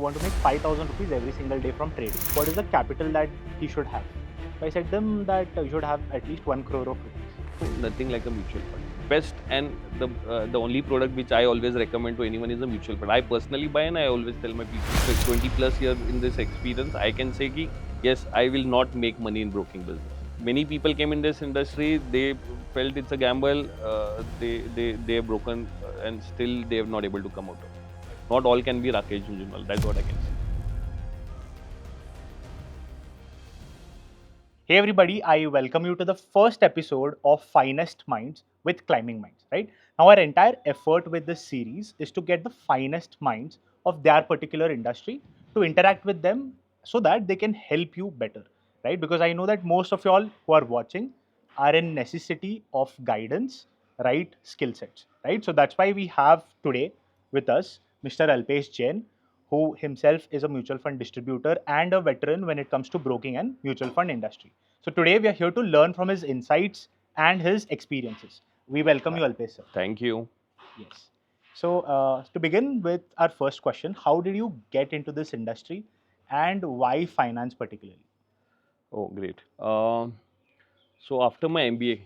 want to make 5,000 rupees every single day from trading. What is the capital that he should have? So I said them that you should have at least 1 crore of rupees. Nothing like a mutual fund. Best and the only product which I always recommend to anyone is a mutual fund. I personally buy and I always tell my people, with 20 plus years in this experience, I can say ki, yes, I will not make money in broking business. Many people came in this industry, they felt it's a gamble, they have broken and still they have not able to come out of it. Not all can be Rakesh Jhunjhunwal, that's what I can say. Hey everybody, I welcome you to the first episode of Finest Minds with Climbing Minds, right? Now our entire effort with this series is to get the finest minds of their particular industry to interact with them so that they can help you better, right? Because I know that most of y'all who are watching are in necessity of guidance, right? Skill sets, right? So that's why we have today with us Mr. Alpesh Jain, who himself is a mutual fund distributor and a veteran when it comes to broking and mutual fund industry. So today we are here to learn from his insights and his experiences. We welcome you, Alpesh sir. Thank you. Yes. So to begin with our first question, how did you get into this industry and why finance particularly? Oh, great. So after my MBA,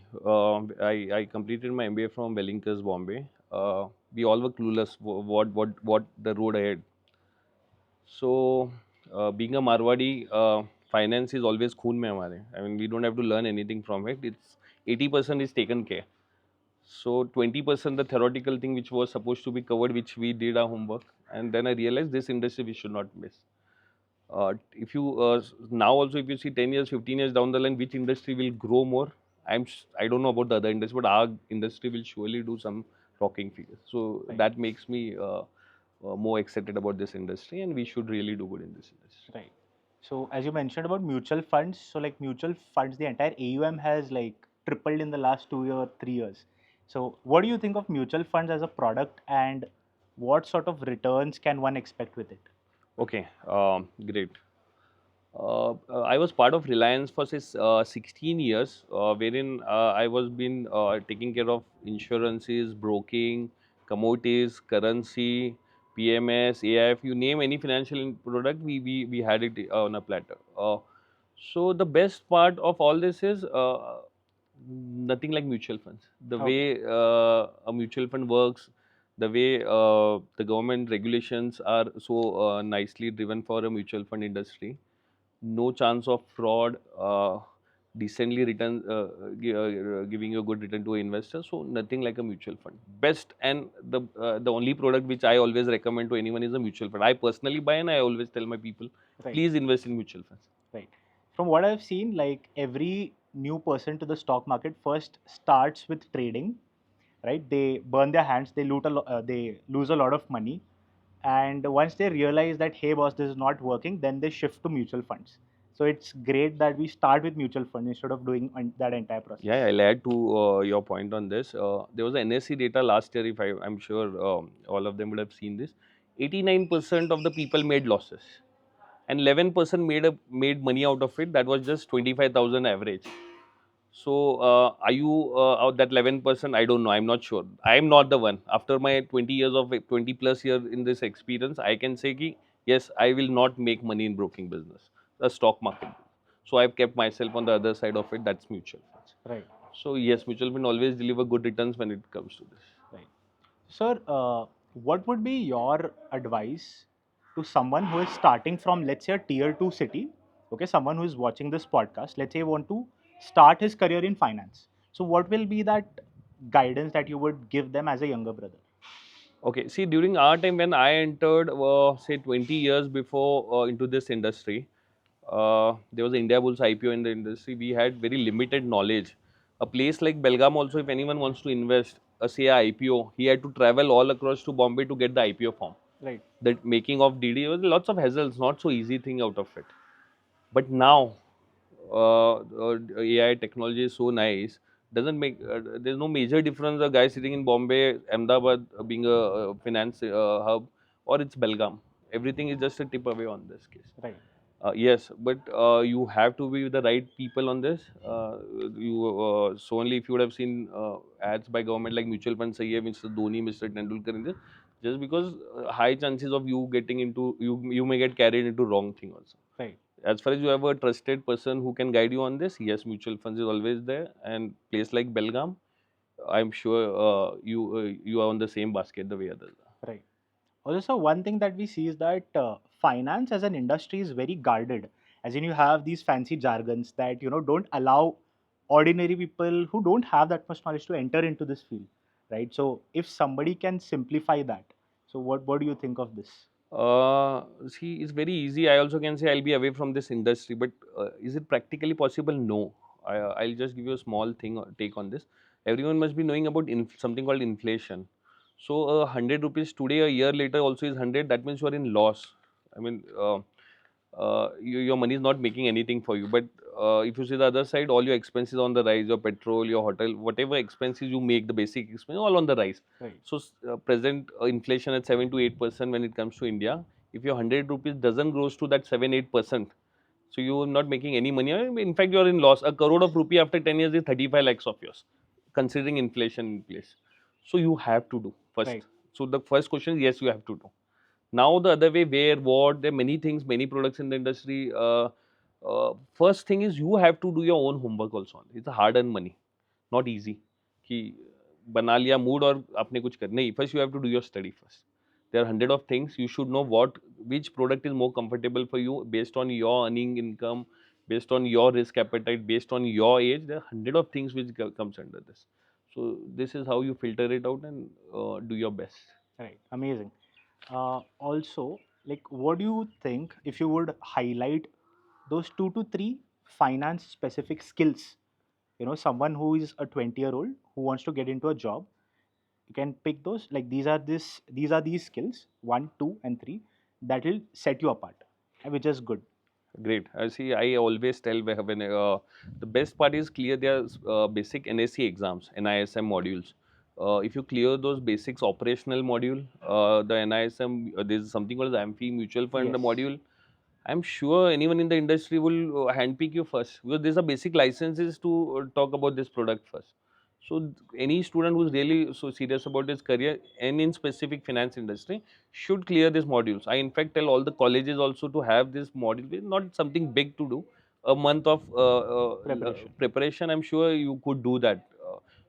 I completed my MBA from Wellington, Bombay. We all were clueless what the road ahead. So being a Marwadi, finance is always खून में हमारे. I mean, we don't have to learn anything from it. It's 80% is taken care. So 20% the theoretical thing which was supposed to be covered, which we did our homework, and then I realized this industry we should not miss. If you now also if you see 10 years 15 years down the line which industry will grow more, I don't know about the other industry, but our industry will surely do some rocking figures. So Right. that makes me more excited about this industry, and we should really do good in this industry. Right. So as you mentioned about mutual funds, so like mutual funds, the entire AUM has like tripled in the last 2 or 3 years. So what do you think of mutual funds as a product and what sort of returns can one expect with it? Okay, great. I was part of Reliance for say, 16 years, wherein I was been taking care of insurances, broking, commodities, currency, PMS, AIF. You name any financial product, we had it on a platter. So the best part of all this is nothing like mutual funds. The Okay. way a mutual fund works, the way the government regulations are so nicely driven for a mutual fund industry, no chance of fraud, decently return, giving you a good return to an investor. So nothing like a mutual fund. Best and the only product which I always recommend to anyone is a mutual fund. I personally buy and I always tell my people, Right. please invest in mutual funds. Right. From what I've seen, like every new person to the stock market first starts with trading, right? They burn their hands, they lose a lot of money, and once they realize that hey boss, this is not working, then they shift to mutual funds. So it's great that we start with mutual fund instead of doing that entire process. Yeah, I'll add to your point on this. There was an NSE data last year, if I'm sure all of them would have seen this. 89% of the people made losses, and 11% made money out of it. That was just 25,000 average. So, are you out that 11%? I don't know. I'm not sure. I'm not the one. After my 20 years of 20 plus years in this experience, I can say ki, yes, I will not make money in broking business, the stock market. So, I've kept myself on the other side of it. That's mutual funds. Right. So, yes, mutual fund always deliver good returns when it comes to this. Right. Sir, what would be your advice to someone who is starting from, let's say, a tier 2 city? Okay, someone who is watching this podcast, let's say, want to start his career in finance. So, what will be that guidance that you would give them as a younger brother? Okay, see, during our time when I entered, say 20 years before into this industry, there was India Bulls IPO in the industry. We had very limited knowledge. A place like Belgaum also, if anyone wants to invest, say a IPO, he had to travel all across to Bombay to get the IPO form. Right. The making of DD was lots of hassles, not so easy thing out of it. But now, AI technology is so nice. Doesn't make there's no major difference. A guy sitting in Bombay, Ahmedabad, being a finance hub, or it's Belgaum. Everything is just a tip away on this case. Right. Yes, but you have to be with the right people on this. So only if you would have seen ads by government like mutual fund Sahi hai, Mr Dhoni, Mr Tendulkar in this, just because high chances of you getting into you may get carried into wrong thing also. Right. As far as you have a trusted person who can guide you on this, yes, mutual funds is always there, and place like Belgaum, I'm sure you are on the same basket the way others are. Right. Also, one thing that we see is that finance as an industry is very guarded. As in, you have these fancy jargons that don't allow ordinary people who don't have that much knowledge to enter into this field, right? So, if somebody can simplify that, so what do you think of this? See, it's very easy. I also can say I'll be away from this industry, but is it practically possible? No. I'll just give you a small thing take on this. Everyone must be knowing about something called inflation. So, 100 rupees today, a year later, also is 100. That means you are in loss. I mean, your money is not making anything for you. But if you see the other side, all your expenses on the rise, your petrol, your hotel, whatever expenses you make, the basic expenses, all on the rise. Right. So present inflation at 7 to 8% when it comes to India. If your 100 rupees doesn't grows to that 7-8%, so you are not making any money. In fact, you are in loss. A crore of rupee after 10 years is 35 lakhs of yours, considering inflation in place. So you have to do first. Right. So the first question is yes, you have to do. Now the other way, where, what, there are many things, many products in the industry. First thing is you have to do your own homework also. It's a hard-earned money, not easy. कि बना लिया mood और आपने कुछ कर नहीं. First you have to do your study first. There are hundred of things you should know which product is more comfortable for you based on your earning income, based on your risk appetite, based on your age. There are hundred of things which comes under this. So this is how you filter it out and do your best. Right. Amazing. Also, like, what do you think if you would highlight those 2 to 3 finance specific skills? Someone who is a 20-year-old who wants to get into a job, you can pick those. Like, these are these skills, 1, 2, and 3, that will set you apart, which is good. Great. See, I always tell when the best part is clear their basic NSC exams, NISM modules. If you clear those basics operational module, the NISM, there's something called the AMFI mutual fund Yes. module. I'm sure anyone in the industry will handpick you first because there's a basic licenses to talk about this product first. So any student who's really so serious about his career and in specific finance industry should clear these modules. I in fact tell all the colleges also to have this module. It's not something big to do. A month of Preparation. preparation, I'm sure you could do that.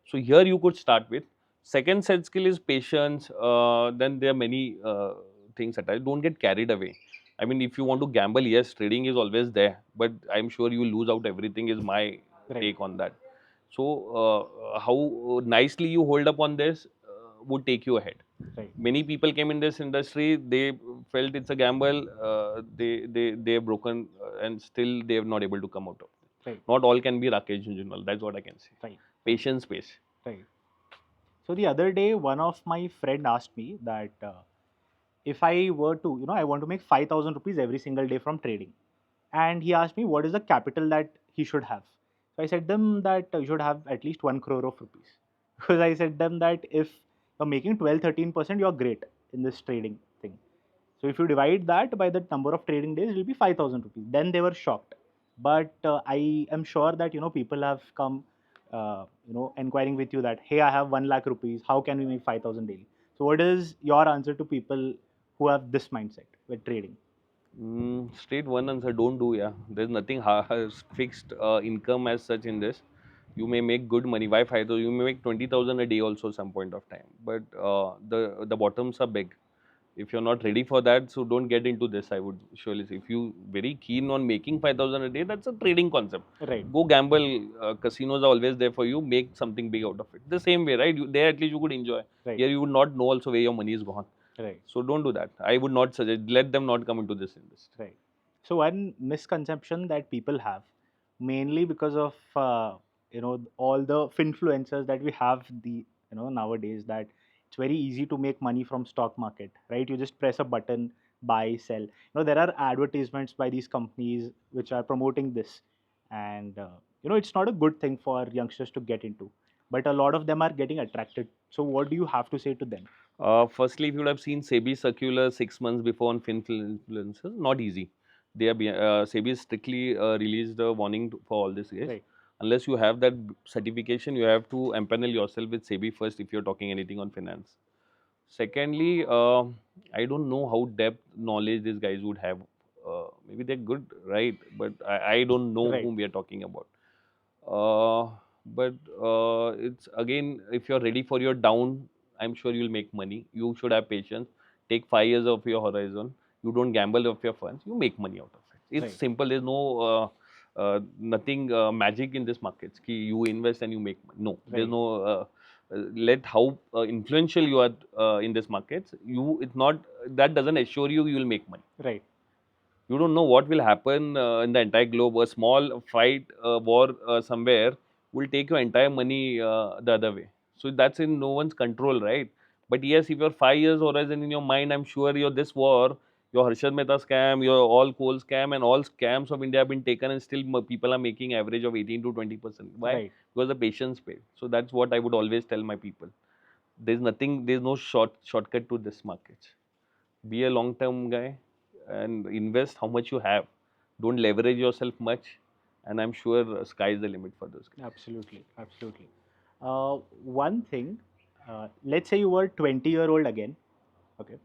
So here you could start with. Second set skill is patience. Then there are many things that I don't get carried away. I mean, if you want to gamble, yes, trading is always there, but I'm sure you lose out everything. Is my Right. take on that. So, how nicely you hold up on this would take you ahead. Right. Many people came in this industry. They felt it's a gamble. They have broken, and still they are not able to come out of it. Right. Not all can be Rakesh Junjunwal. That's what I can say. Right. Patience, pace. Right. So the other day, one of my friend asked me that if I were to, I want to make 5,000 rupees every single day from trading, and he asked me what is the capital that he should have. So I said them that you should have at least 1 crore of rupees, because I said them that if you're making 12-13%, you're great in this trading thing. So if you divide that by the number of trading days, it will be 5,000 rupees. Then they were shocked. But I am sure that people have come, inquiring with you that, hey, I have 1 lakh rupees. How can we make 5,000 daily? So what is your answer to people who have this mindset with trading? Straight one answer, don't do. Yeah, there's nothing fixed income as such in this. You may make good money. Why 5,000? You may make 20,000 a day also some point of time. But the bottoms are big. If you're not ready for that, so don't get into this. I would surely say, if you very keen on making 5,000 a day, that's a trading concept. Right. Go gamble. Casinos are always there for you. Make something big out of it. The same way, right? There at least you could enjoy. Right. Here you would not know also where your money is gone. Right. So don't do that. I would not suggest. Let them not come into this industry. Right. So one misconception that people have, mainly because of all the finfluencers that we have nowadays, that it's very easy to make money from stock market, right? You just press a button, buy, sell. There are advertisements by these companies which are promoting this, and it's not a good thing for youngsters to get into. But a lot of them are getting attracted. So what do you have to say to them? Firstly, if you would have seen SEBI circular 6 months before on influencers, not easy. SEBI strictly released a warning for all this, guys. Right. Unless you have that certification, you have to empanel yourself with SEBI first if you're talking anything on finance. Secondly, I don't know how depth knowledge these guys would have. Maybe they're good, right? But I don't know Right. whom we are talking about. Uh, but it's again, if you're ready for your down, I'm sure you'll make money. You should have patience. Take 5 years of your horizon. You don't gamble of your funds. You make money out of it. It's Right. simple. There's no nothing magic in this markets. Ki you invest and you make money. No, there's Right. no. Let how influential you are in this markets. You it's not that doesn't assure you will make money. Right. You don't know what will happen in the entire globe. A small fight, war somewhere will take your entire money the other way. So that's in no one's control, right? But yes, if you're 5 years horizon in your mind, I'm sure your this war, your Harshad Mehta scam, your all coal scam, and all scams of India have been taken, and still people are making average of 18 to 20%. Why? Right. Because the patience paid. So that's what I would always tell my people. There's nothing. There's no shortcut to this market. Be a long term guy and invest how much you have. Don't leverage yourself much, and I'm sure sky is the limit for those guys. Absolutely. Absolutely. One thing, let's say you were 20-year-old again. Okay.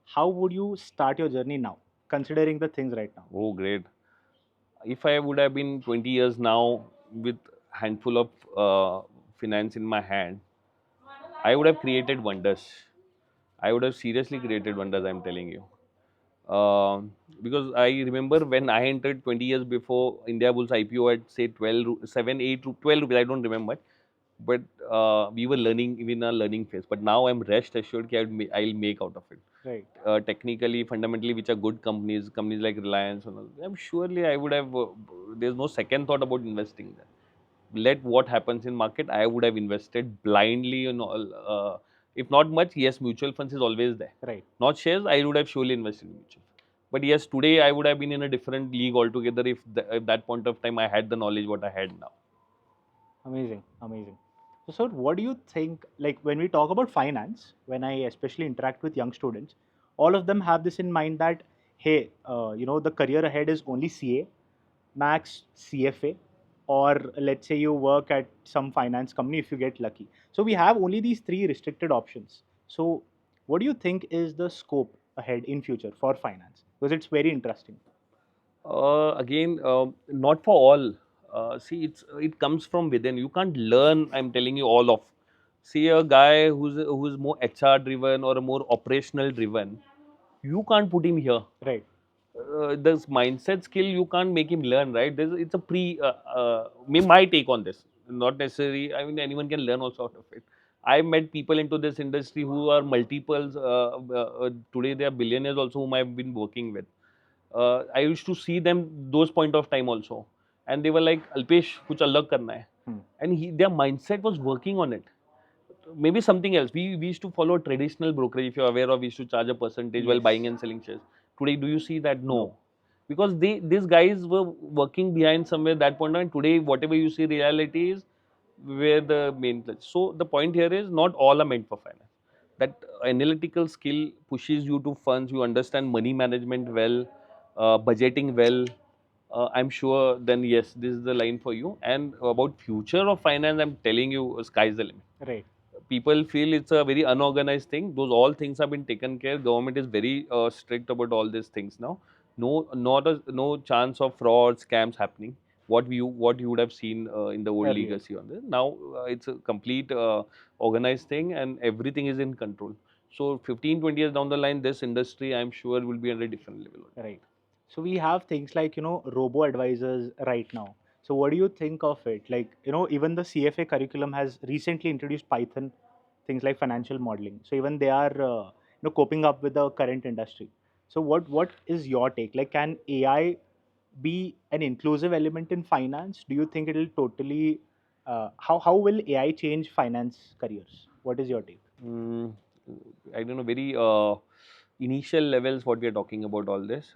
How would you start your journey now, considering the things right now? Oh, great. If I would have been 20 years now with handful of finance in my hand, I would have created wonders. I would have seriously created wonders, I'm telling you. Because I remember when I entered 20 years before India Bulls IPO at say 12, 7, 8, 12 rupees, I don't remember. But we were learning, in a learning phase. But now I'm rest assured that I'll make out of it. Right. Technically, fundamentally, which are good companies, companies like Reliance, and all, I'm surely I would have. There's no second thought about investing there. Let what happens in market, I would have invested blindly in all. If not much, yes, mutual funds is always there. Right. Not shares, I would have surely invested in mutual. But yes, today I would have been in a different league altogether if that point of time I had the knowledge what I had now. Amazing. Amazing. So, sir, what do you think? Like when we talk about finance, when I especially interact with young students, all of them have this in mind that, hey, the career ahead is only CA, max CFA, or let's say you work at some finance company if you get lucky. So we have only these three restricted options. So what do you think is the scope ahead in future for finance? Because it's very interesting. Again, not for all. See, it comes from within. You can't learn. I'm telling you all of. See, a guy who's more HR driven or a more operational driven, you can't put him here. Right. This mindset skill you can't make him learn, right? It's a my take on this, not necessarily. I mean, anyone can learn also out of it. I met people into this industry who are multiples. Today they are billionaires also, whom I've been working with. I used to see them those point of time also, and they were like, Alpesh, kuch alag karna hai, Hmm. and their mindset was working on it. Maybe something else. We used to follow traditional brokerage. If you're aware of, we used to charge a percentage while Yes. buying and selling shares. Today, do you see that? No, No. because these guys were working behind somewhere that point. And today, whatever you see, reality is where the main. So the point here is not all are meant for finance. That analytical skill pushes you to funds. You understand money management well, budgeting well. I'm sure. Then yes, this is the line for you. And about future of finance, I'm telling you, sky's the limit. Right. People feel it's a very unorganized thing. Those all things have been taken care. Government is very strict about all these things now. No chance of fraud scams happening. What you would have seen in the old Earlier. legacy on this. Now it's a complete organized thing and everything is in control. So 15-20 years down the line, this industry I'm sure will be at a different level. Right. So we have things like, robo advisors right now. So what do you think of it? Like, even the CFA curriculum has recently introduced Python, things like financial modeling. So even they are, coping up with the current industry. So what is your take? Like, can AI be an inclusive element in finance? Do you think it'll totally, how will AI change finance careers? What is your take? Mm, I don't know, very initial levels what we are talking about all this.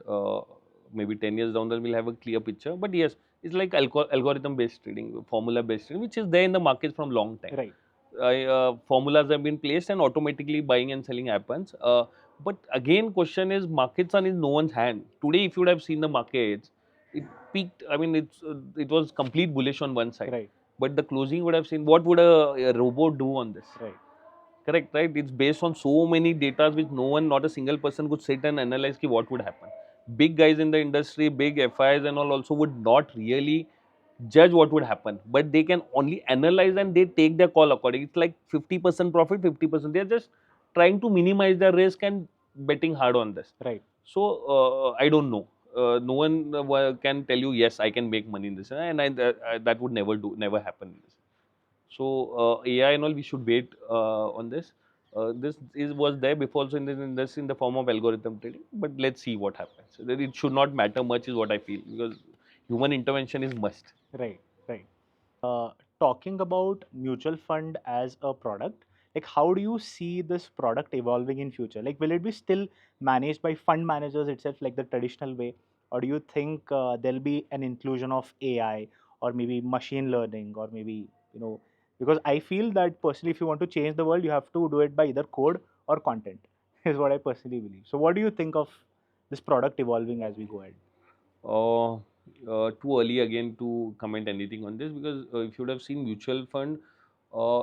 Maybe 10 years down the line we'll have a clear picture. But yes, it's like algorithm based trading, formula based trading, which is there in the market from long time. Right. Formulas have been placed and automatically buying and selling happens. But again, question is markets are in no one's hand. Today, if you would have seen the markets, it peaked. I mean, it was complete bullish on one side. Right. But the closing would have seen what would a robot do on this? Right. Correct, right? It's based on so many data which no one, not a single person could sit and analyze ki what would happen. Big guys in the industry, big FIs and all also would not really judge what would happen, but they can only analyze and they take their call according. It's like 50% profit, 50%. They're just trying to minimize their risk and betting hard on this. Right. So I don't know. No one can tell you yes, I can make money in this, and that would never happen in this. So AI and all, we should wait on this. This is was there before also in the form of algorithm trading, but let's see what happens. It should not matter much, is what I feel, because human intervention is must. Right, right. Talking about mutual fund as a product, like how do you see this product evolving in future? Like, will it be still managed by fund managers itself, like the traditional way, or do you think there'll be an inclusion of AI or maybe machine learning, or maybe because I feel that personally, if you want to change the world, you have to do it by either code or content, is what I personally believe. So, what do you think of this product evolving as we go ahead? Uh, Too early again to comment anything on this, because if you would have seen mutual fund,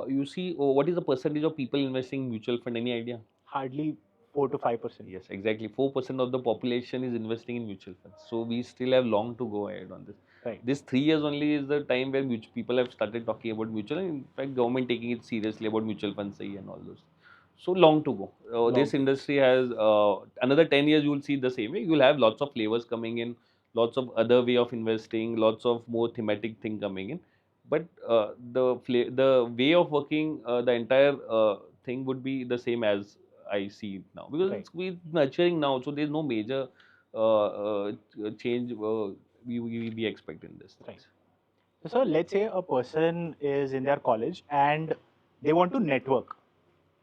you see what is the percentage of people investing in mutual fund? Any idea? Hardly 4 to 5%. Yes, exactly. 4% of the population is investing in mutual funds. So we still have long to go ahead on this. Right. This 3 years only is the time where people have started talking about mutual, and in fact, government taking it seriously about mutual funds Sahi and all those. So long to go. Long This to go. industry has another 10 years. You will see the same way. You will have lots of flavors coming in, lots of other way of investing, lots of more thematic thing coming in. But the way of working, the entire thing would be the same as I see it now, because Right. we're nurturing now, so there's no major change we expect in this Right. things. So let's say a person is in their college and they want to network,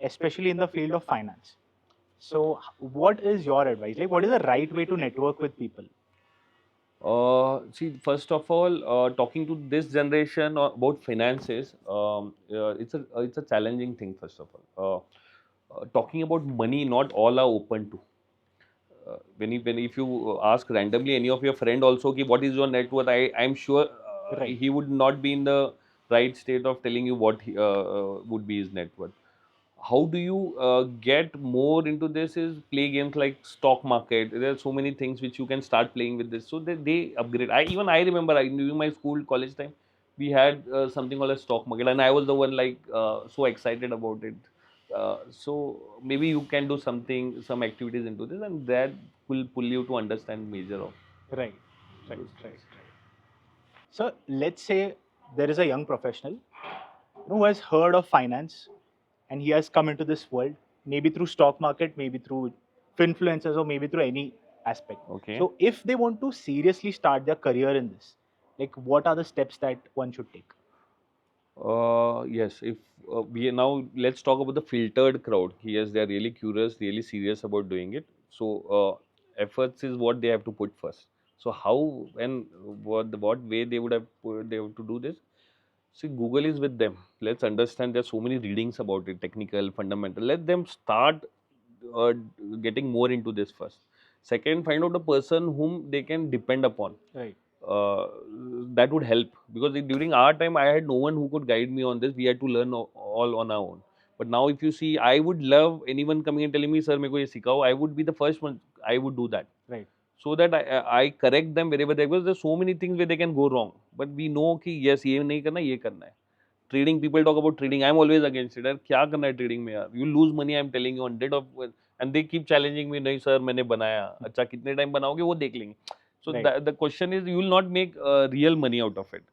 especially in the field of finance. So what is your advice? Like, what is the right way to network with people? See, first of all, talking to this generation about finances, it's a challenging thing. First of all, talking about money, not all are open to. When if you ask randomly any of your friend also, ki, what is your net worth, I'm sure Right. he would not be in the right state of telling you what would be his net worth. How do you get more into this is play games like stock market. There are so many things which you can start playing with this, so that they upgrade. I remember, during my school college time, we had something called a stock market, and I was the one like so excited about it. So maybe you can do some activities into this, and that will pull you to understand major of Right. Right. those Right. things. Right. So let's say there is a young professional who has heard of finance and he has come into this world, maybe through stock market, maybe through influencers, or maybe through any aspect. Okay. So if they want to seriously start their career in this, like what are the steps that one should take? Yes, if we now let's talk about the filtered crowd. Yes, they are really curious, really serious about doing it. So efforts is what they have to put first. So how and what way they have to do this? See, Google is with them. Let's understand there's so many readings about it, technical, fundamental. Let them start uh, getting more into this first. Second, find out a person whom they can depend upon. Right. uh, that would help, because during our time I had no one who could guide me on this. We had to learn all on our own. But now if you see, I would love anyone coming and telling me, sir, meko ye sikhao. I would be the first one. I would do that, Right. so that I correct them wherever they, because there's so many things where they can go wrong, but we know कि yes ये नहीं करना, ये करना है. Trading, people talk about trading, I'm always against it. यार क्या करना है trading में यार, you lose money, I'm telling you 100 of, and they keep challenging me, नहीं sir मैंने बनाया. अच्छा कितने टाइम बनाओगे वो देख लेंगे. So Right. the question is, you will not make real money out of it.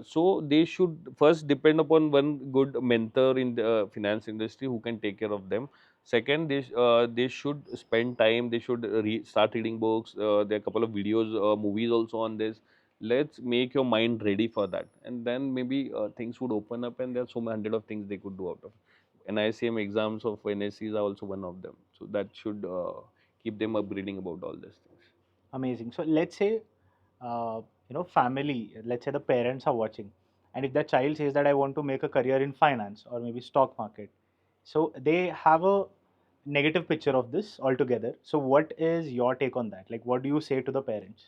So they should first depend upon one good mentor in the finance industry who can take care of them. Second, they should spend time. They should start reading books. There are a couple of videos, movies also on this. Let's make your mind ready for that, and then maybe things would open up, and there are so many hundred of things they could do out of it. NICM exams of NSCs are also one of them. So that should keep them upgrading about all these things. Amazing. So let's say, family. Let's say the parents are watching, and if their child says that I want to make a career in finance or maybe stock market, so they have a negative picture of this altogether. So what is your take on that? Like, what do you say to the parents?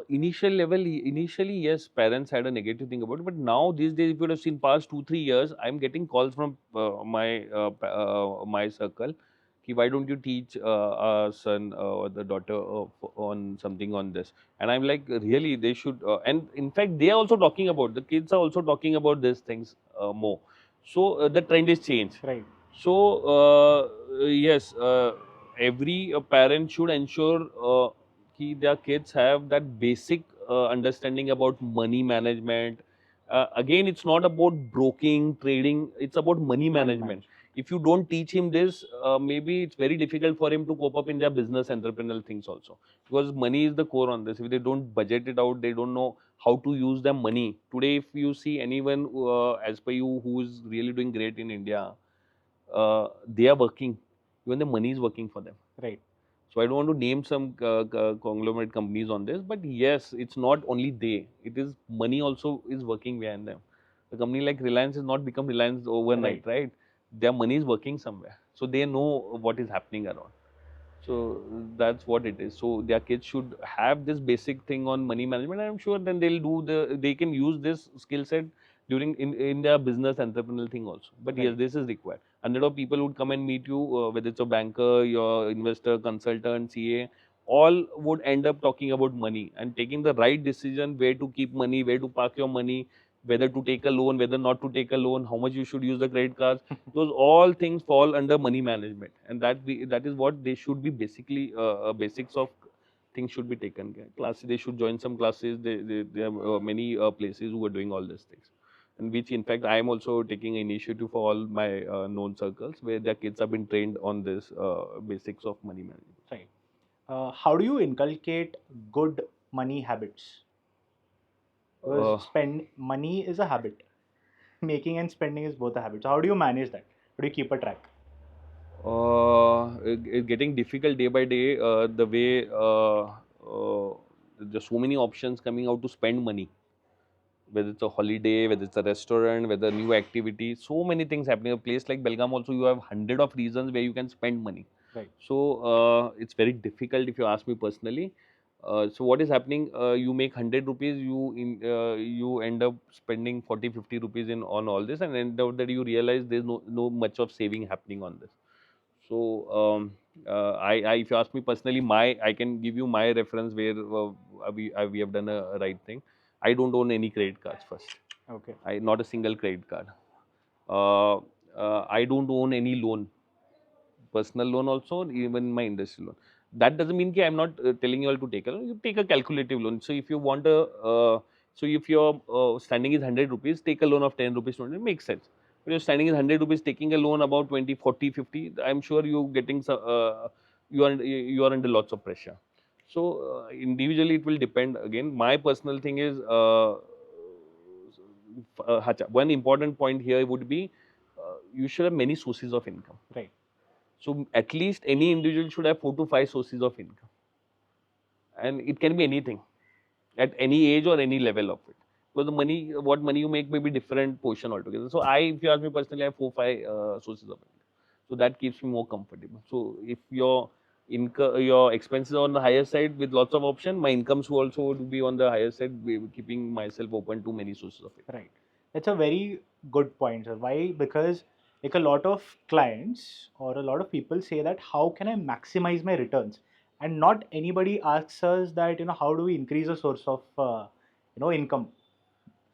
Initially, yes, parents had a negative thing about it. But now these days, if you would have seen past 2 3 years, I'm getting calls from my circle. Ki, why don't you teach our son or the daughter on something on this? And I'm like, really, they should. And in fact, they are also talking about, the kids are also talking about these things more. So the trend is changed. Right. So yes, every parent should ensure कि their kids have that basic understanding about money management. Again, it's not about broking, trading, it's about money Money management. management. If you don't teach him this, maybe it's very difficult for him to cope up in their business entrepreneurial things also. Because money is the core on this. If they don't budget it out, they don't know how to use their money. Today, if you see anyone as per you who is really doing great in India, they are working. Even the money is working for them. Right. So I don't want to name some conglomerate companies on this, but yes, it's not only they. It is money also is working behind them. A company like Reliance has not become Reliance overnight, Right. right? Their money is working somewhere, so they know what is happening around. So that's what it is. So their kids should have this basic thing on money management. I'm sure then they'll do they can use this skill set during in their business entrepreneurial thing also. But Right. yes, this is required. Hundred of people would come and meet you, whether it's a banker, your investor, consultant, CA, all would end up talking about money and taking the right decision where to keep money, where to park your money, whether to take a loan, whether not to take a loan, how much you should use the credit cards. Those all things fall under money management, and that is what they should be basically basics of things should be taken care. Classes, they should join some classes. There are many places who are doing all these things, and which in fact I am also taking an initiative for all my known circles where their kids have been trained on this basics of money management. Right. How do you inculcate good money habits? Because Uh, spend money is a habit. Making and spending is both a habit. So how do you manage that? How do you keep a track? it's getting difficult day by day. The way there's so many options coming out to spend money, whether it's a holiday, whether it's a restaurant, whether new activity, so many things happening. A place like Belgaum also, you have hundred of reasons where you can spend money. Right. So it's very difficult if you ask me personally. So what is happening? You make 100 rupees, you end up spending 40 50 rupees in on all this, and end up that you realize there's no much of saving happening on this. So if you ask me personally, I can give you my reference where we have done a right thing. I don't own any credit cards first. Okay. I not a single credit card. Uh, I don't own any loan, personal loan also, or even my industry loan. That doesn't mean that I'm not telling you all to take a loan. You take a calculative loan. So if you want so if your standing is 100 rupees, take a loan of 10 rupees. It makes sense. But your standing is 100 rupees, taking a loan about 20, 40, 50, I'm sure you getting you are under lots of pressure. So individually it will depend. Again, my personal thing is one important point here would be you should have many sources of income. Right. So at least any individual should have 4 to 5 sources of income, and it can be anything at any age or any level of it. Because the money, what money you make, may be different portion altogether. So if you ask me personally, I have 4 5 sources of income. So that keeps me more comfortable. So if your income, your expenses are on the higher side with lots of option, my incomes will also would be on the higher side, keeping myself open to many sources of income. Right. That's a very good point, sir. Why? Because like a lot of clients or a lot of people say that how can I maximize my returns? And not anybody asks us that, how do we increase a source of, income?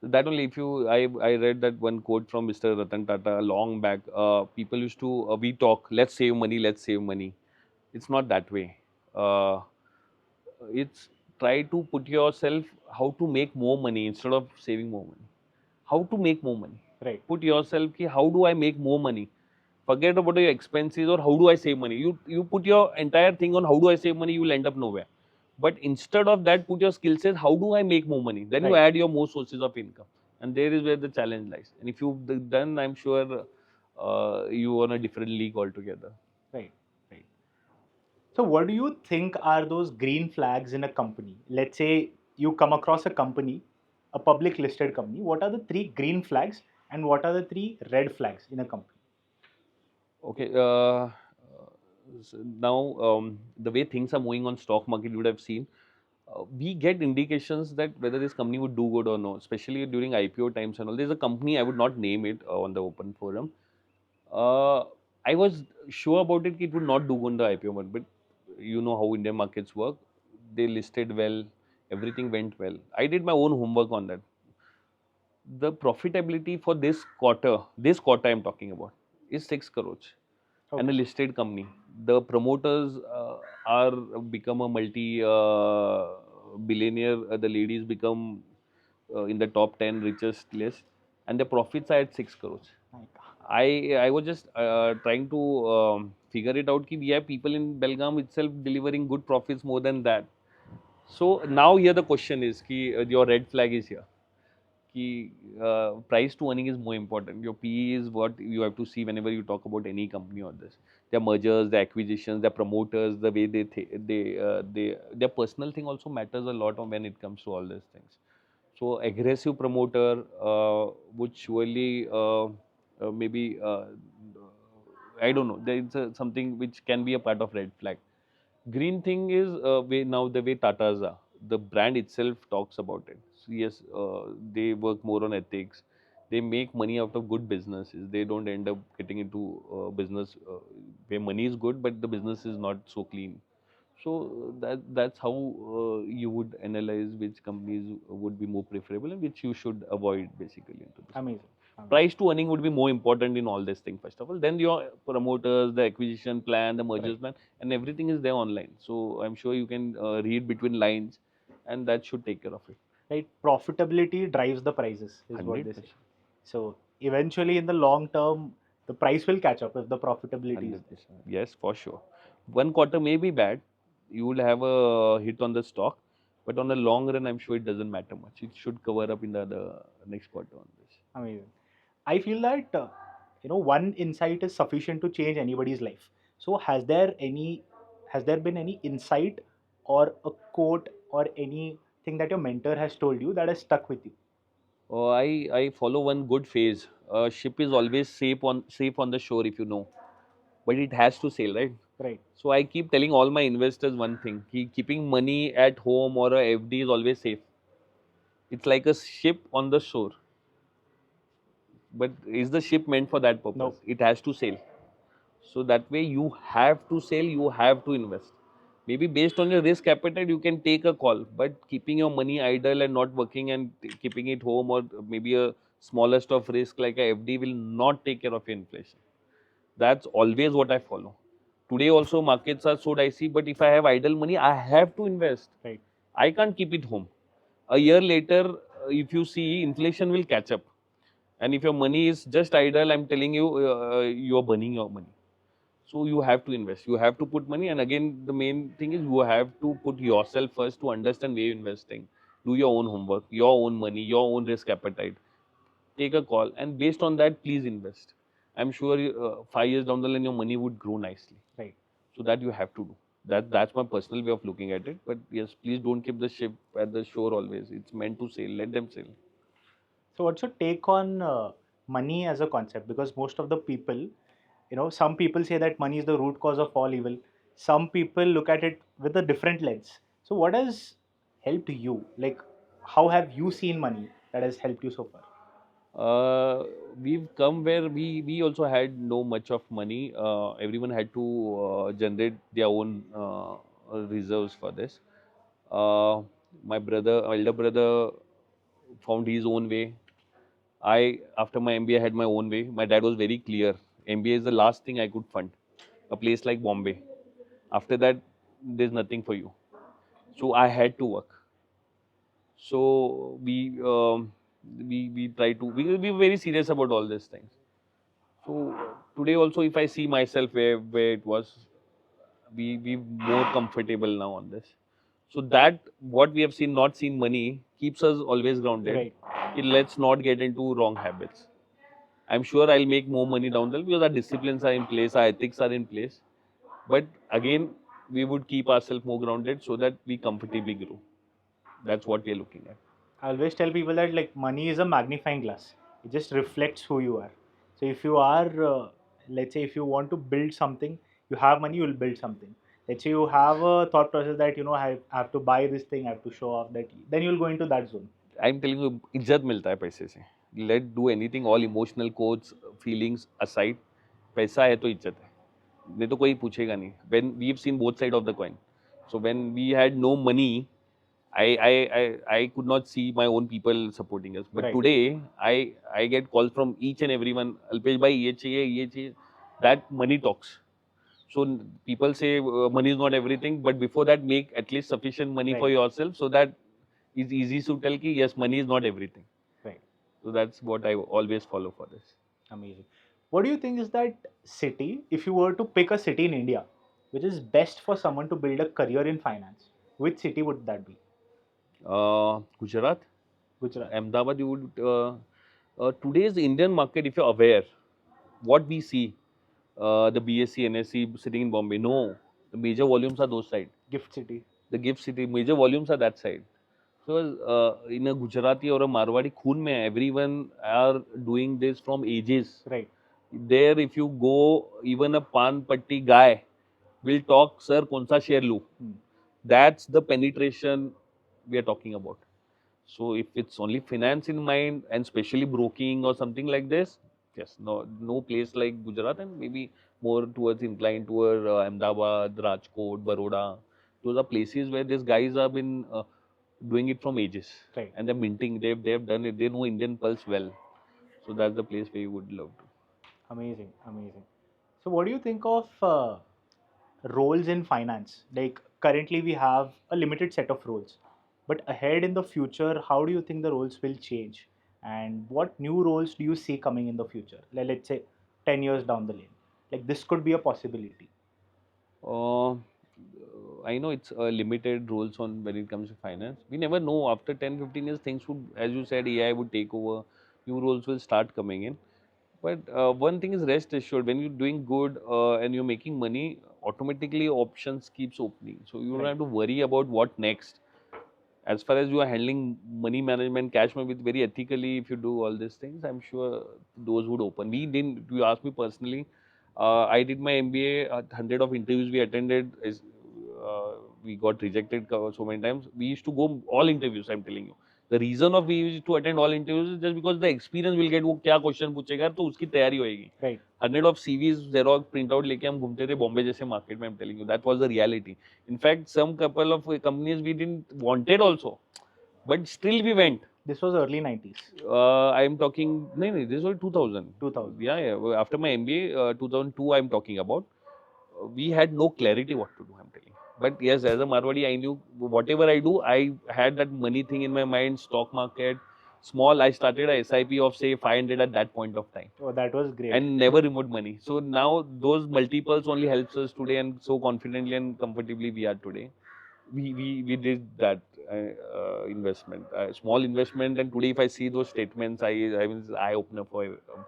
So that only if you I read that one quote from Mr. Ratan Tata long back. People used to we talk, let's save money, let's save money. It's not that way. Uh, it's try to put yourself how to make more money instead of saving more money. How to make more money. Right. Put yourself ki how do I make more money? Forget about your expenses or how do I save money. You put your entire thing on how do I save money, you will end up nowhere. But instead of that, put your skill set, how do I make more money? Then you Right. add your more sources of income. And there is where the challenge lies. And if you've done, I'm sure you are on a different league altogether. Right. Right. So, what do you think are those green flags in a company? Let's say you come across a company, a public listed company. What are the three green flags and what are the three red flags in a company? Okay. So now, the way things are moving on stock market, you would have seen. we get indications that whether this company would do good or no, especially during IPO times and all. There's a company, I would not name it on the open forum. Uh, I was sure about it, it would not do good in the IPO market, but you know how Indian markets work. They listed well, everything went well. I did my own homework on that. The profitability for this quarter I'm talking about, is 6 crores and a Okay. listed company. The promoters are become a multi billionaire. The ladies become in the top 10 richest list, and the profits are at 6 crores. My God. I was just trying to figure it out. Ki we have people in Belgaum itself delivering good profits more than that. So now here the question is, ki your red flag is here. Ki price to earning is more important. Your PE is what you have to see whenever you talk about any company or this. Their mergers, their acquisitions, their promoters, the way their personal thing also matters a lot on when it comes to all these things. So aggressive promoter would surely maybe I don't know. There is something which can be a part of red flag. Green thing is now the way Tatas are. The brand itself talks about it. So yes, they work more on ethics. They make money out of good businesses. They don't end up getting into business where money is good, but the business is not so clean. So that's how you would analyze which companies would be more preferable and which you should avoid basically into this market. Amazing. Amazing. Price to earning would be more important in all this thing first of all. Then your promoters, the acquisition plan, the mergers Right. plan, and everything is there online. So I'm sure you can read between lines, and that should take care of it. Right. Profitability drives the prices, is what they say. 100%. So eventually, in the long term, the price will catch up if the profitability is there. 100%. Yes, for sure. One quarter may be bad. You will have a hit on the stock, but on the long run, I'm sure it doesn't matter much. It should cover up in the next quarter on this. Amazing. I feel that one insight is sufficient to change anybody's life. So has there been any insight or a quote or anything that your mentor has told you that has stuck with you? I follow one good phase. A ship is always safe on the shore if you know, but it has to sail, right? Right. So I keep telling all my investors one thing: keeping money at home or a FD is always safe. It's like a ship on the shore, but is the ship meant for that purpose? No. It has to sail. So that way you have to sell, you have to invest. Maybe based on your risk appetite, you can take a call, but keeping your money idle and not working and keeping it home or maybe a smallest of risk like a FD will not take care of your inflation. That's always what I follow. Today also markets are so dicey, but if I have idle money, I have to invest. Right. I can't keep it home. A year later, if you see, inflation will catch up. And if your money is just idle, I'm telling you, you're burning your money. So you have to invest. You have to put money. And again, the main thing is you have to put yourself first to understand where you're investing. Do your own homework, your own money, your own risk appetite. Take a call, and based on that, please invest. I'm sure 5 years down the line, your money would grow nicely. Right. So that you have to do. That's my personal way of looking at it. But yes, please don't keep the ship at the shore always. It's meant to sail. Let them sail. So what's your take on money as a concept? Because most of the people, some people say that money is the root cause of all evil. Some people look at it with a different lens. So what has helped you? Like, how have you seen money that has helped you so far? Uh, we've come where we also had no much of money. Everyone had to generate their own reserves for this. Uh, my elder brother, found his own way. I, after my MBA, had my own way. My dad was very clear. MBA is the last thing I could fund. A place like Bombay. After that, there's nothing for you. So I had to work. So we try to we were very serious about all these things. So today also, if I see myself where it was, we more comfortable now on this. So that what we have seen, not seen money, keeps us always grounded. Right. Let's not get into wrong habits. I'm sure I'll make more money down the line because our disciplines are in place, our ethics are in place. But again, we would keep ourselves more grounded so that we comfortably grow. That's what we are looking at. I always tell people that like money is a magnifying glass. It just reflects who you are. So if you are, let's say, if you want to build something, you have money, you will build something. Let's say you have a thought process that I have to buy this thing, I have to show off that. Then you'll go into that zone. I'm telling you, इज्जत मिलता है पैसे से. Let do anything, all emotional quotes, feelings aside. पैसा है तो इज्जत है. नहीं तो कोई पूछेगा नहीं. When we've seen both side of the coin. So when we had no money, I could not see my own people supporting us. But Right. today, I get calls from each and everyone. Alpesh bhai, ये चाहिए, ये चाहिए. That money talks. So people say money is not everything, but before that, make at least sufficient money for Right. yourself, so that it's easy to tell ki yes, money is not everything. Right. So that's what I always follow for this. Amazing. What do you think is that city, if you were to pick a city in India, which is best for someone to build a career in finance, which city would that be? Gujarat, Gujarat. Ahmedabad, you would. Today's Indian market, if you're aware, what we see, the BSc, NSc sitting in Bombay, no, the major volumes are those side. Gift city. The gift city, major volumes are that side. So in a Gujarati or a Marwadi khoon mein, everyone are doing this from ages. Right. There, if you go, even a pan patti guy will talk, sir, kaun sa share lu? That's the penetration we are talking about. So if it's only finance in mind and especially broking or something like this, yes, no place like Gujarat, and maybe more towards inclined toward Ahmedabad, Rajkot, Baroda. Those are places where these guys have been doing it from ages. Right. And they're minting. They've done it. They know Indian pulse well. So that's the place where you would love to. Amazing. Amazing. So, what do you think of roles in finance? Like currently, we have a limited set of roles, but ahead in the future, how do you think the roles will change? And what new roles do you see coming in the future? Let's say 10 years down the lane. Like this could be a possibility. Uh, I know it's limited rules on when it comes to finance. We never know. After 10, 15 years, things would, as you said, AI would take over. New roles will start coming in. But one thing is rest assured, when you're doing good and you're making money, automatically options keeps opening. So you don't Right. have to worry about what next. As far as you are handling money management, cash management very ethically, if you do all these things, I'm sure those would open. We didn't, if you ask me personally, I did my MBA, 100 of interviews we attended, we got rejected so many times. We used to go all interviews, I'm telling you. The reason of we used to attend all interviews is just because the experience will get, वो क्या question पूछेगा तो उसकी तैयारी होएगी. Right. 100 of CVs, Xerox, printout लेके हम घूमते थे बॉम्बे जैसे मार्केट में. I'm telling you, that was the reality. In fact, some couple of companies we didn't wanted also, but still we went. This was early 90s. I am talking, no, this was 2000. 2000. Yeah. After my MBA, 2002, I am talking about. We had no clarity what to do, I'm telling you. But yes, as a Marwadi, I knew whatever I do, I had that money thing in my mind, stock market. Small, I started a SIP of say 500 at that point of time. Oh, that was great. And never removed money. So now those multiples only helps us today, and so confidently and comfortably we are today. We did that investment, small investment, and today if I see those statements, I mean eye opener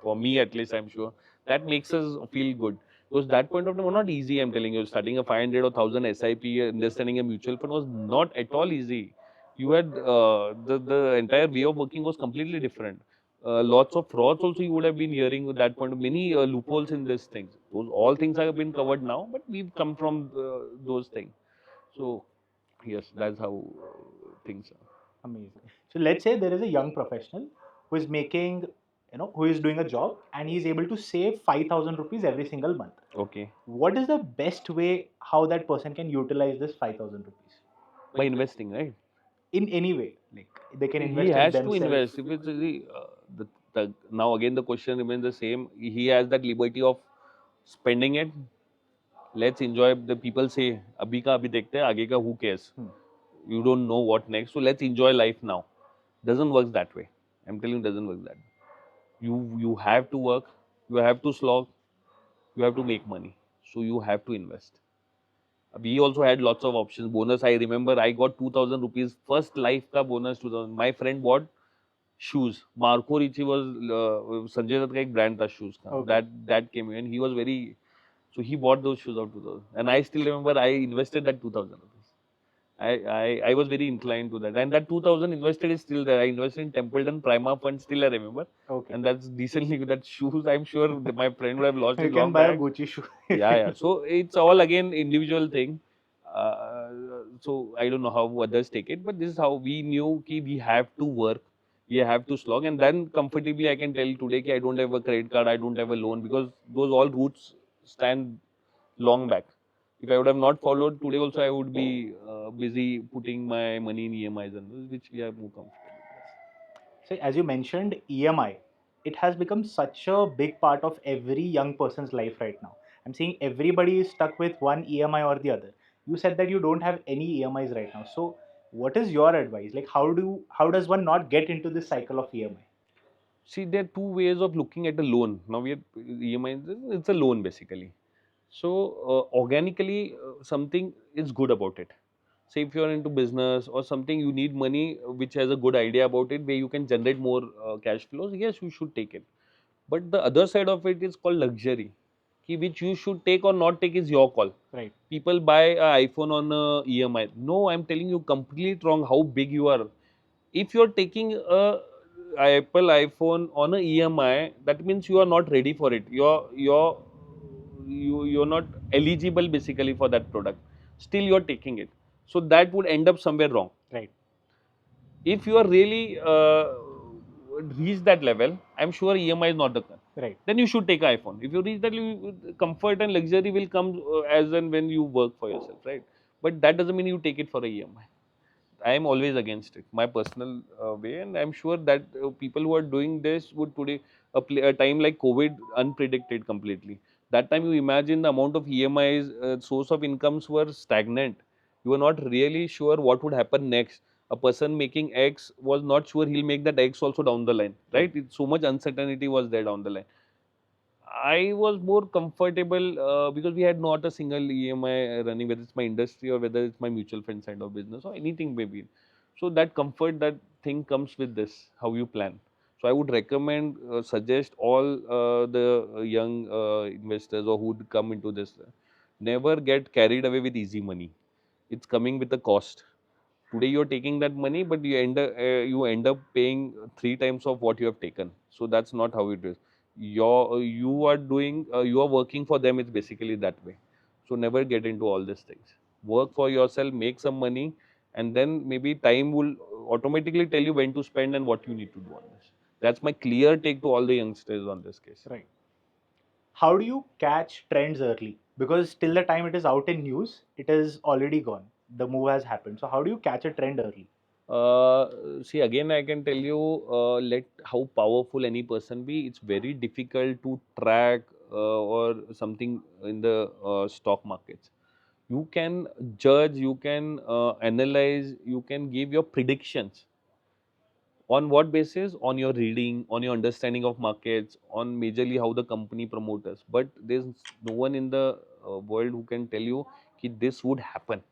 for me at least. I'm sure that makes us feel good, because that point of time was not easy. I'm telling you, starting a 500 or 1000 SIP, understanding a mutual fund was not at all easy. You had the entire way of working was completely different. Lots of frauds also you would have been hearing at that point. Many loopholes in these things. Those all things have been covered now, but we've come from those things. So yes, that's how things are. Amazing. So let's say there is a young professional who is making, who is doing a job and he is able to save 5,000 rupees every single month. Okay. What is the best way how that person can utilize this 5,000 rupees? By investing, right? In any way, like they can invest He in has to themselves. invest. If it's now again the question remains the same. He has that liberty of spending it. Let's enjoy. The people say, "Abhi ka abhi dekhte, aage ka who cares?" You don't know what next, so let's enjoy life now. Doesn't work that way. I'm telling you, doesn't work that way. You have to work. You have to slog. You have to make money. So you have to invest. We also had lots of options. Bonus, I remember I got 2000 rupees. First life ka bonus 2000. My friend bought shoes. Marco Ricci was Sanjay Dutt ka ek brand tha shoes ka. Okay. That came in. He was very, so he bought those shoes of 2000. And I still remember I invested that 2000 rupees. I was very inclined to that. And that 2000 invested is still there. I invested in Templeton Prima Fund, still I remember. Okay. And that's decently good. That shoes, I'm sure my friend would have lost You it can long buy a back. Gucci shoe. Yeah. So it's all again individual thing. So I don't know how others take it, but this is how we knew ki we have to work, we have to slog, and then comfortably I can tell today ki I don't have a credit card, I don't have a loan, because those all routes stand long back. If I would have not followed today, also I would be busy putting my money in EMIs and those, which we are more comfortable. So as you mentioned, EMI, it has become such a big part of every young person's life right now. I'm seeing everybody is stuck with one EMI or the other. You said that you don't have any EMIs right now. So what is your advice? Like how does one not get into this cycle of EMI? See, there are two ways of looking at a loan. Now we are EMI, it's a loan basically. So organically, something is good about it. Say if you are into business or something, you need money which has a good idea about it, where you can generate more cash flows. Yes, you should take it. But the other side of it is called luxury, which you should take or not take is your call. Right. People buy an iPhone on EMI. No, I'm telling you completely wrong. How big you are. If you're taking a Apple iPhone on a EMI, that means you are not ready for it. You're not eligible basically for that product. Still, you're taking it. So that would end up somewhere wrong. Right. If you are really reach that level, I'm sure EMI is not the car. Right. Then you should take iPhone. If you reach that, comfort and luxury will come as and when you work for yourself, right? But that doesn't mean you take it for a EMI. I am always against it, my personal way, and I'm sure that people who are doing this would today a time like COVID unpredicted completely. That time you imagine the amount of EMIs, source of incomes were stagnant. You were not really sure what would happen next. A person making X was not sure he'll make that X also down the line, right? So much uncertainty was there down the line. I was more comfortable because we had not a single EMI running, whether it's my industry or whether it's my mutual fund side of business or anything maybe. So that comfort, that thing comes with this, how you plan. So I would recommend, suggest all the young investors or who would come into this, never get carried away with easy money. It's coming with a cost. Today you're taking that money, but you end up paying three times of what you have taken. So that's not how it is. You are doing, you are working for them. It's basically that way. So never get into all these things. Work for yourself, make some money, and then maybe time will automatically tell you when to spend and what you need to do on this. That's my clear take to all the youngsters on this case. Right. How do you catch trends early? Because till the time it is out in news, it is already gone. The move has happened. So how do you catch a trend early? See, again, I can tell you, let how powerful any person be. It's very difficult to track or something in the stock markets. You can judge, you can analyze, you can give your predictions. On what basis? On your reading, on your understanding of markets, on majorly how the company promoters. But there's no one in the world who can tell you that this would happen.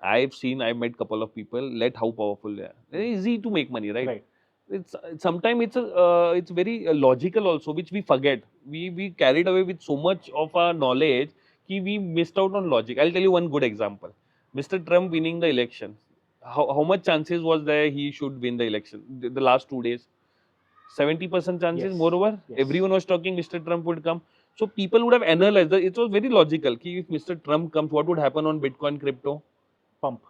I've met couple of people. Let how powerful they are. Very easy to make money, right? Right. It's sometimes it's very logical also, which we forget. We carried away with so much of our knowledge that we missed out on logic. I'll tell you one good example. Mr. Trump winning the election. How much chances was there he should win the election? The last 2 days, 70% chances. Yes. Moreover, Yes. everyone was talking Mr. Trump would come. So people would have analyzed that. It was very logical. If Mr. Trump comes, what would happen on Bitcoin, crypto? Pump.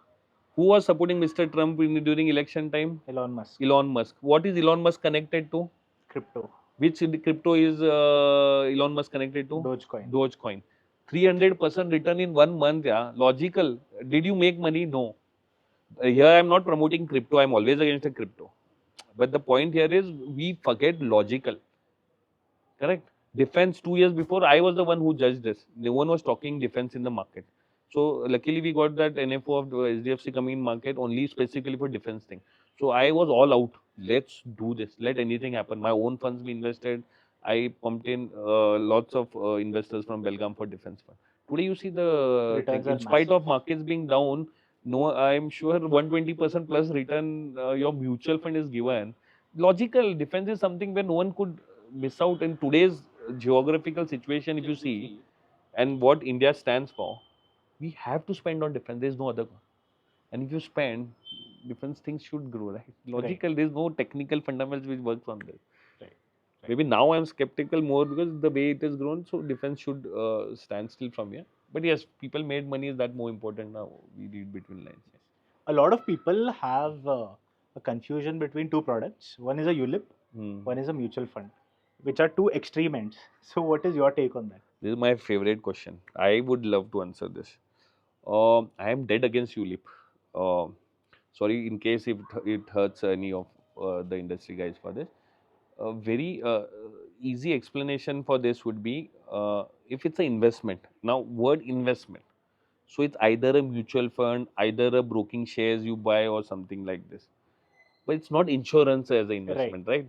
Who was supporting Mr. Trump during election time? Elon Musk. Elon Musk. What is Elon Musk connected to? Crypto. Which crypto is Elon Musk connected to? Dogecoin. Dogecoin. 300% return in 1 month. Yeah, logical. Did you make money? No. Here I am not promoting crypto. I am always against the crypto. But the point here is we forget logical. Correct. Defense 2 years before, I was the one who judged this. No one was talking defense in the market. So luckily we got that NFO of the SDFC coming in market only specifically for defense thing. So I was all out. Let's do this. Let anything happen. My own funds be invested. I pumped in lots of investors from Belgaum for defense fund. Today you see the thing. Returns are In spite massive. of markets being down, no, I'm sure 120% plus return your mutual fund is given. Logical defense is something where no one could miss out in today's geographical situation. If you see and what India stands for, we have to spend on defense. There's no other. And if you spend, defense things should grow, right? Logical. Right. There's no technical fundamentals which works on this. Right. Maybe now I'm skeptical more because the way it has grown, so defense should stand still from here. But yes, people made money. Is that more important now? We read between lines. Yes. A lot of people have a confusion between two products. One is a ULIP, Hmm. one is a mutual fund, which are two extreme ends. So, what is your take on that? This is my favorite question. I would love to answer this. I am dead against ULIP. Uh, Sorry in case if it hurts any of the industry guys for this. A very easy explanation for this would be if it's an investment. Now, word investment. So it's either a mutual fund, either a broking shares you buy or something like this. But it's not insurance as an Right. investment, right?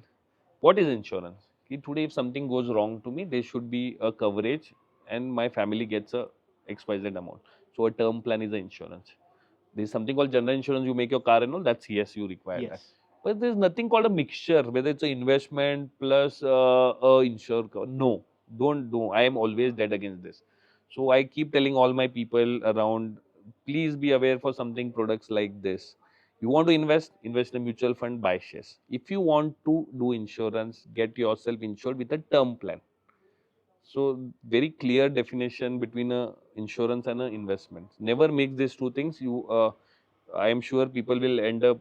What is insurance? Ki today, if something goes wrong to me, there should be a coverage and my family gets a XYZ amount. So a term plan is an insurance. There's something called general insurance. You make your car and all. That's yes, you require that. Yes. But there's nothing called a mixture, whether it's an investment plus a insure. No, don't do. I am always dead against this. So I keep telling all my people around, please be aware for something products like this. You want to invest, invest in a mutual fund, buy shares. If you want to do insurance, get yourself insured with a term plan. So very clear definition between a insurance and an investment. Never mix these two things. I am sure people will end up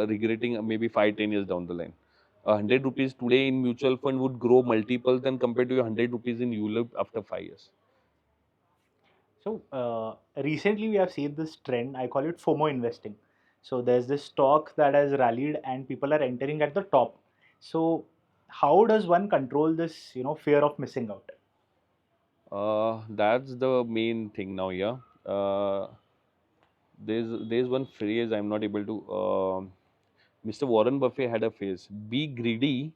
regretting maybe 5, 10 years down the line. 100 rupees today in mutual fund would grow multiples than compared to your 100 rupees in ULIP after 5 years. So recently we have seen this trend. I call it FOMO investing. So there's this stock that has rallied and people are entering at the top. So how does one control this, fear of missing out? That's the main thing now. Yeah. There's one phrase I'm not able to. Mr. Warren Buffett had a phrase: "Be greedy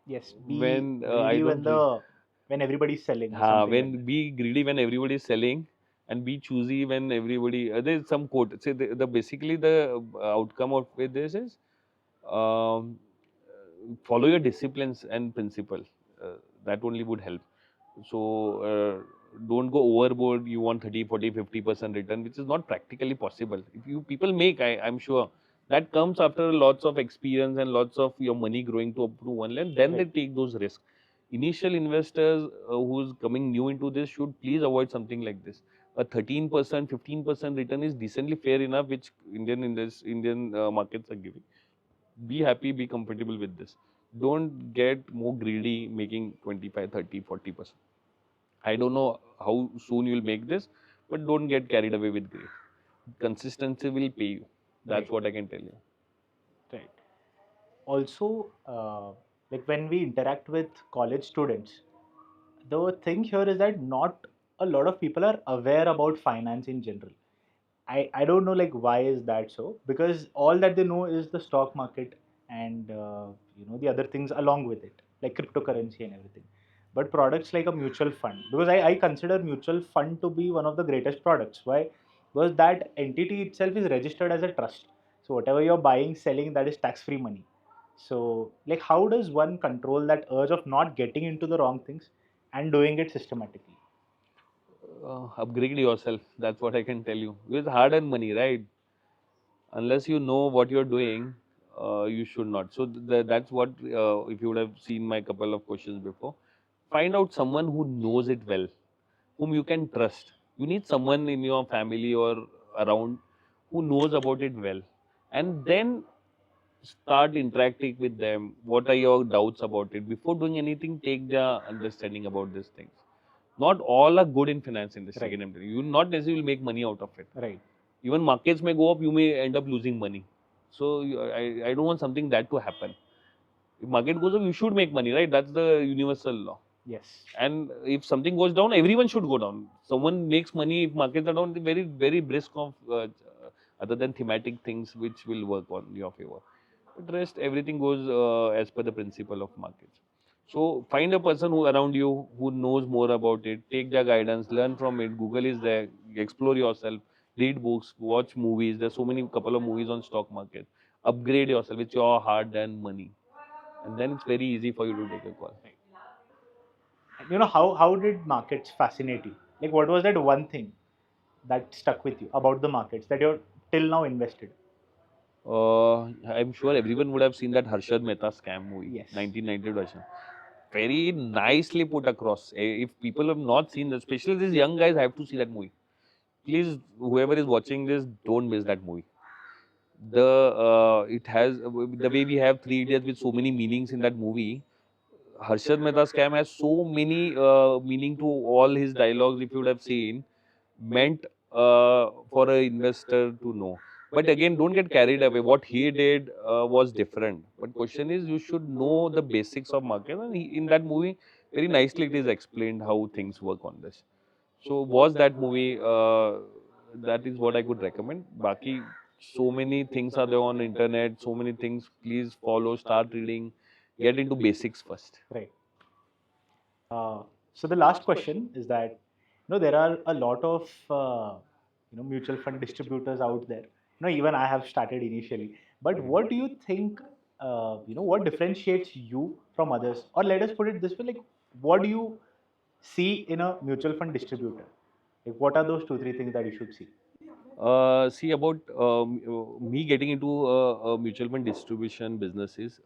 Yes, be when I greedy don't. when everybody's selling or something like When that. be greedy when everybody is selling, and be choosy when everybody. There's some quote. Say the basically the outcome of this is um, follow your disciplines and principle. That only would help. So don't go overboard. You want 30, 40, 50% return, which is not practically possible. If you people make, I'm sure that comes after lots of experience and lots of your money growing to up to one level. Then they Right. take those risks. Initial investors who's coming new into this should please avoid something like this. A 13%, 15% return is decently fair enough, which Indian markets are giving. Be happy, be comfortable with this. Don't get more greedy making 25, 30, 40%. I don't know how soon you'll make this, but don't get carried away with greed. Consistency will pay you. That's Right. what I can tell you. Right. Also, like when we interact with college students, the thing here is that not a lot of people are aware about finance in general. I don't know like why is that so, because all that they know is the stock market and the other things along with it, like cryptocurrency and everything. But products like a mutual fund, because I consider mutual fund to be one of the greatest products. Why? Because that entity itself is registered as a trust. So whatever you're buying, selling, that is tax-free money. So like how does one control that urge of not getting into the wrong things and doing it systematically? Upgrade yourself. That's what I can tell you. It's hard earned money, right? Unless you know what you're doing, you should not. So that's what, if you would have seen my couple of questions before, find out someone who knows it well, whom you can trust. You need someone in your family or around who knows about it well. And then start interacting with them. What are your doubts about it? Before doing anything, take their understanding about these things. Not all are good in finance industry. Right. Can I tell you? You will not necessarily make money out of it. Right. Even markets may go up, you may end up losing money. So I don't want something that to happen. If market goes up, you should make money, right? That's the universal law. Yes. And if something goes down, everyone should go down. Someone makes money if markets are down. Very very brisk of other than thematic things which will work on your favor. But rest everything goes as per the principle of markets. So find a person who around you who knows more about it. Take their guidance, learn from it. Google is there. Explore yourself. Read books, watch movies. There's so many couple of movies on stock market. Upgrade yourself with your hard-earned money, and then it's very easy for you to take a call. Right. And how did markets fascinate you? Like what was that one thing that stuck with you about the markets that you're till now invested? I'm sure everyone would have seen that Harshad Mehta scam movie, Yes. 1990 version. very nicely put across. If people have not seen that, especially these young guys, have to see that movie. Please, whoever is watching this, don't miss that movie. It has the way we have Three Idiots with so many meanings in that movie. Harshad Mehta's scam has so many meaning to all his dialogues. If you would have seen, meant for an investor to know. But again, don't get carried away. What he did was different. But question is, you should know the basics of market. And in that movie, very nicely it is explained how things work on this. So was that movie? That is what I could recommend. Baki, so many things are there on internet. So many things. Please follow. Start reading. Get into basics first. Right. So the last question is that there are a lot of mutual fund distributors out there. Even I have started initially. But what do you think? What differentiates you from others? Or let us put it this way: like, what do you see in a mutual fund distributor? Like, what are those two, three things that you should see? See about me getting into mutual fund distribution businesses.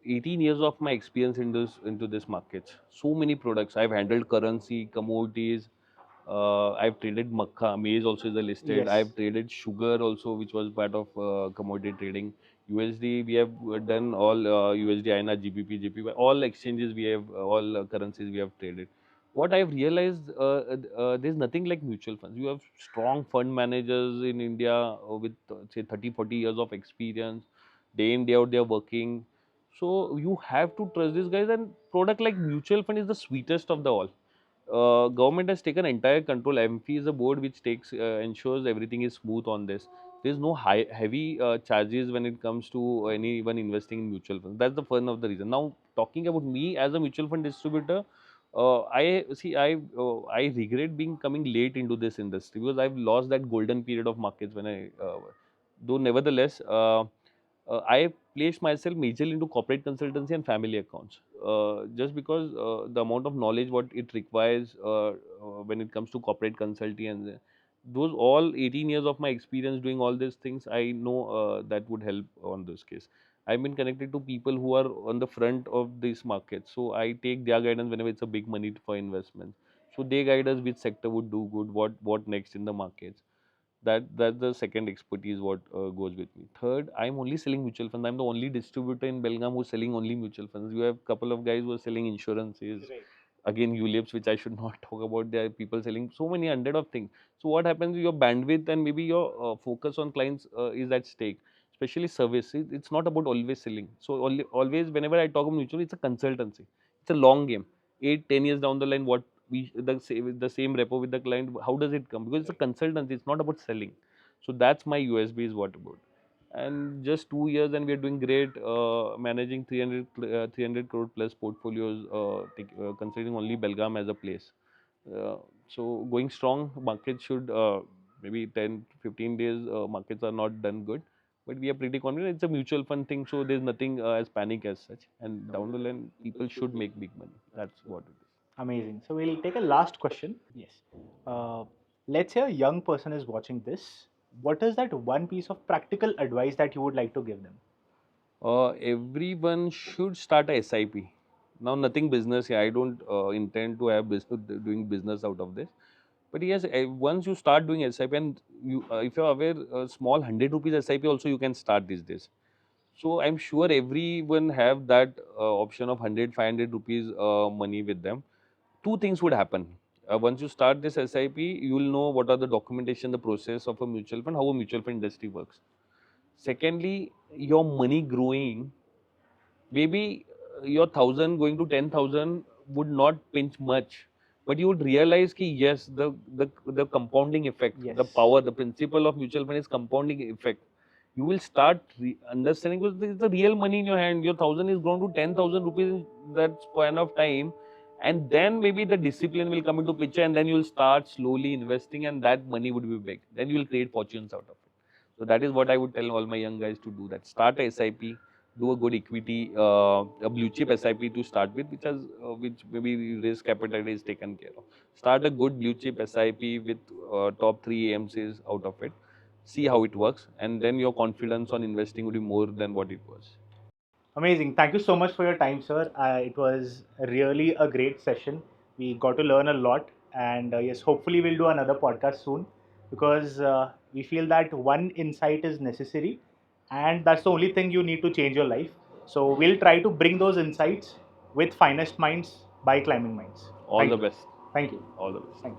18 years of my experience in this market. So many products. I've handled currency, commodities. I've traded makha, maize also is a listed. Yes. I've traded sugar also, which was part of commodity trading. USD, we have done all USD, INR, GBP, GPY, all exchanges we have, all currencies we have traded. What I've realized, there's nothing like mutual funds. You have strong fund managers in India with say 30, 40 years of experience. Day in, day out, they're working. So you have to trust these guys. And product like mutual fund is the sweetest of the all. Government has taken entire control. MFI is a board which takes ensures everything is smooth on this. There is no heavy charges when it comes to anyone investing in mutual funds. That's the fun of the reason. Now talking about me as a mutual fund distributor, I regret being coming late into this industry because I've lost that golden period of markets when though nevertheless. I placed myself majorly into corporate consultancy and family accounts, just because the amount of knowledge what it requires when it comes to corporate consulting and those all 18 years of my experience doing all these things, I know that would help on this case. I've been connected to people who are on the front of this market, so I take their guidance whenever it's a big money for investment. So they guide us which sector would do good, what next in the markets. That's the second expertise what goes with me. Third, I'm only selling mutual funds. I'm the only distributor in Belgaum who's selling only mutual funds. You have a couple of guys who are selling insurances. Right. Again, ULIPs, which I should not talk about. There are people selling so many hundred of things. So what happens? Your bandwidth and maybe your focus on clients is at stake. Especially service. It's not about always selling. So always, whenever I talk about mutual, it's a consultancy. It's a long game. 8, 10 years down the line, what the same repo with the client, how does it come? Because it's a consultancy, it's not about selling. So that's my USB is what about. And just 2 years and we are doing great, managing 300 crore plus portfolios, considering only Belgaum as a place. So going strong, market should maybe 10, 15 days, markets are not done good. But we are pretty confident. It's a mutual fund thing, so there's nothing as panic as such. And down the line, people should make big money. That's what it is. Amazing. So we'll take a last question. Yes. Uh, let's say a young person is watching this. What is that one piece of practical advice that you would like to give them? Everyone should start a SIP. Now, nothing business here. I don't intend to have business, doing business out of this. But yes, once you start doing SIP, and if you're aware, a small 100 rupees SIP also you can start these days. So I'm sure everyone have that option of 100, 500 rupees money with them. Two things would happen. Once you start this SIP, you will know what are the documentation, the process of a mutual fund, how a mutual fund industry works. Secondly, your money growing, maybe your 1,000 going to 10,000 would not pinch much, but you would realize that yes, the compounding effect, Yes. the power, the principle of mutual fund is compounding effect. You will start understanding because it's the real money in your hand. Your 1,000 is grown to 10,000 rupees in that span of time, and then maybe the discipline will come into picture, and then you'll start slowly investing, and that money would be big. Then you will create fortunes out of it. So that is what I would tell all my young guys to do. That start a SIP, do a good equity, a blue chip SIP to start with, which maybe risk appetite is taken care of. Start a good blue chip SIP with top 3 AMCs out of it. See how it works, and then your confidence on investing would be more than what it was. Amazing. Thank you so much for your time, sir. It was really a great session. We got to learn a lot. And yes, hopefully, we'll do another podcast soon because we feel that one insight is necessary and that's the only thing you need to change your life. So, we'll try to bring those insights with Finest Minds by Climbing Minds. All Thank the you. best. Thank you. All the best. Thank you.